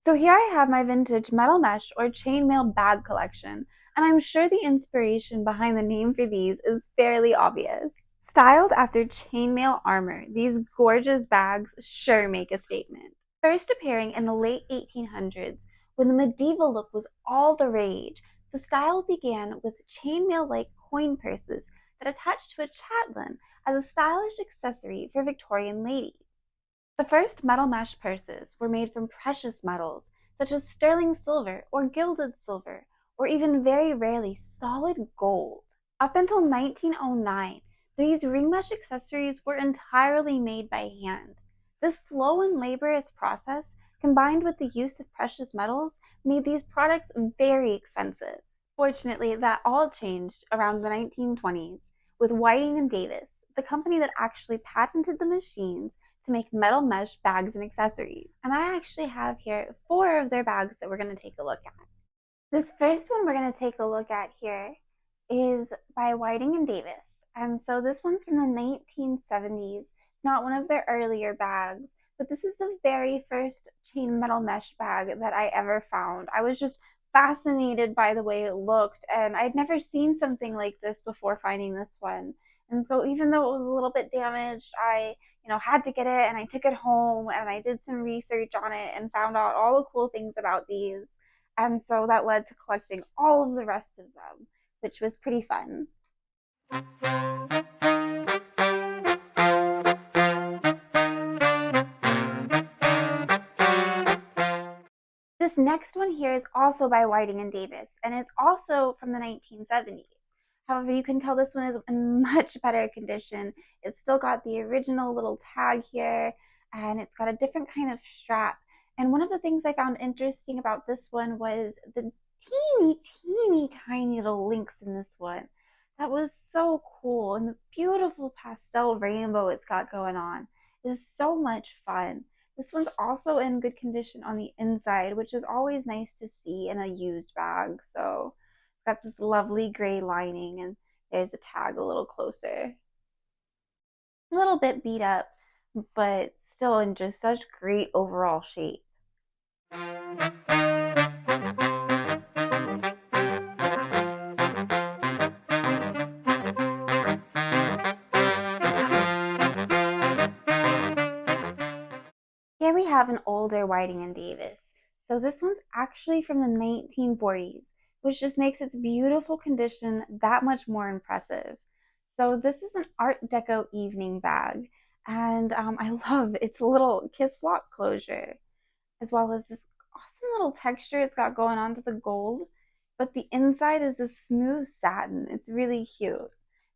So here I have my vintage metal mesh or chainmail bag collection, and I'm sure the inspiration behind the name for these is fairly obvious. Styled after chainmail armor, these gorgeous bags sure make a statement. First appearing in the late 1800s, when the medieval look was all the rage, the style began with chainmail-like coin purses that attached to a chatelaine as a stylish accessory for Victorian ladies. The first metal mesh purses were made from precious metals, such as sterling silver or gilded silver, or even very rarely solid gold. Up until 1909, these ring mesh accessories were entirely made by hand. This slow and laborious process, combined with the use of precious metals, made these products very expensive. Fortunately, that all changed around the 1920s with Whiting and Davis, the company that actually patented the machines to make metal mesh bags and accessories. And I actually have here 4 of their bags that we're going to take a look at. This first one we're going to take a look at here is by Whiting and Davis. And so this one's from the 1970s. It's not one of their earlier bags, but this is the very first chain metal mesh bag that I ever found. I was just fascinated by the way it looked, and I'd never seen something like this before finding this one. And so even though it was a little bit damaged, I had to get it, and I took it home and I did some research on it and found out all the cool things about these. And so that led to collecting all of the rest of them, which was pretty fun. This next one here is also by Whiting and Davis, and it's also from the 1970s. However, you can tell this one is in much better condition. It's still got the original little tag here, and it's got a different kind of strap. And one of the things I found interesting about this one was the teeny tiny little links in this one. That was so cool, and the beautiful pastel rainbow it's got going on is so much fun. This one's also in good condition on the inside, which is always nice to see in a used bag. So it's got this lovely gray lining, and there's a tag a little closer. A little bit beat up, but still in just such great overall shape. Here we have an older Whiting and Davis. So this one's actually from the 1940s, which just makes its beautiful condition that much more impressive. So this is an Art Deco evening bag, and I love its little kiss lock closure, as well as this awesome little texture it's got going on to the gold, but the inside is this smooth satin. It's really cute.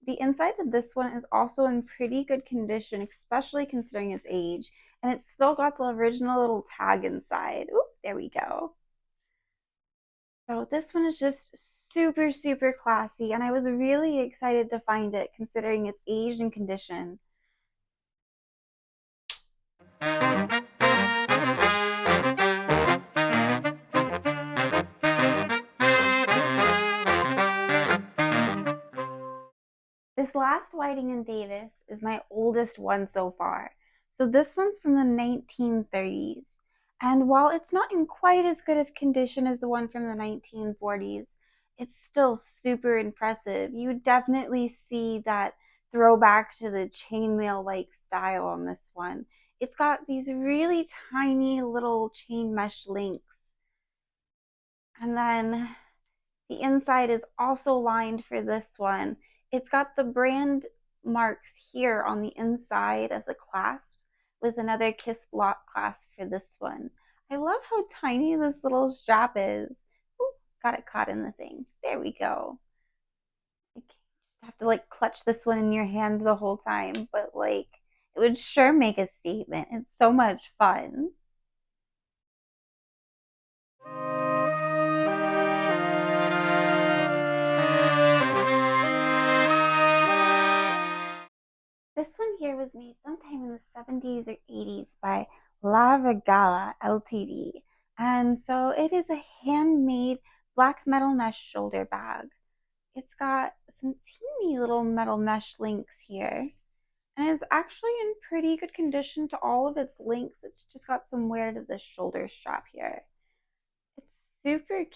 The inside of this one is also in pretty good condition, especially considering its age, and it's still got the original little tag inside. Oop, there we go. So this one is just super classy, and I was really excited to find it considering its age and condition. This last Whiting and Davis is my oldest one so far. So this one's from the 1930s. And while it's not in quite as good of condition as the one from the 1940s, it's still super impressive. You definitely see that throwback to the chainmail-like style on this one. It's got these really tiny little chain mesh links. And then the inside is also lined for this one. It's got the brand marks here on the inside of the clasp with another kiss block clasp for this one. I love how tiny this little strap is. Ooh, got it caught in the thing. There we go. You just have to clutch this one in your hand the whole time, but it would sure make a statement. It's so much fun. This one here was made sometime in the 70s or 80s by Regale Ltd. And so it is a handmade black metal mesh shoulder bag. It's got some teeny little metal mesh links here, and is actually in pretty good condition to all of its links. It's just got some wear to the shoulder strap here.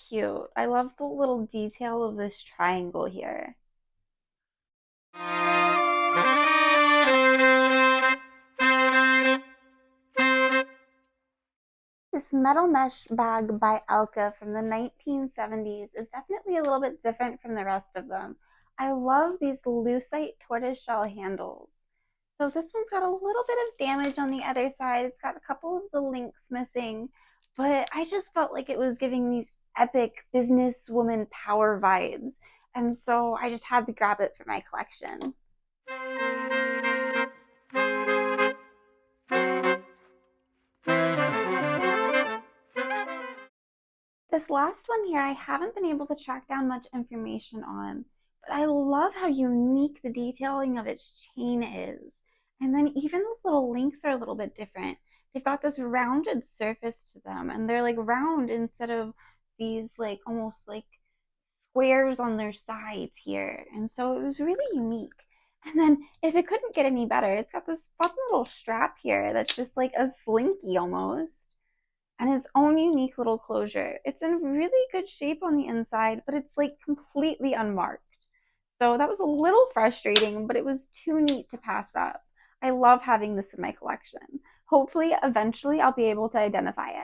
cute. I love the little detail of this triangle here. This metal mesh bag by ELKA from the 1970s is definitely a little bit different from the rest of them. I love these lucite tortoiseshell handles. So this one's got a little bit of damage on the other side. It's got a couple of the links missing, but I just felt like it was giving these epic businesswoman power vibes. And so I just had to grab it for my collection. This last one here, I haven't been able to track down much information on, but I love how unique the detailing of its chain is. And then even the little links are a little bit different. They've got this rounded surface to them, and they're like round instead of these like almost like squares on their sides here. And so it was really unique. And then if it couldn't get any better, it's got this fun little strap here that's just like a slinky almost and its own unique little closure. It's in really good shape on the inside, but it's like completely unmarked. So that was a little frustrating, but it was too neat to pass up. I love having this in my collection. Hopefully, eventually, I'll be able to identify it.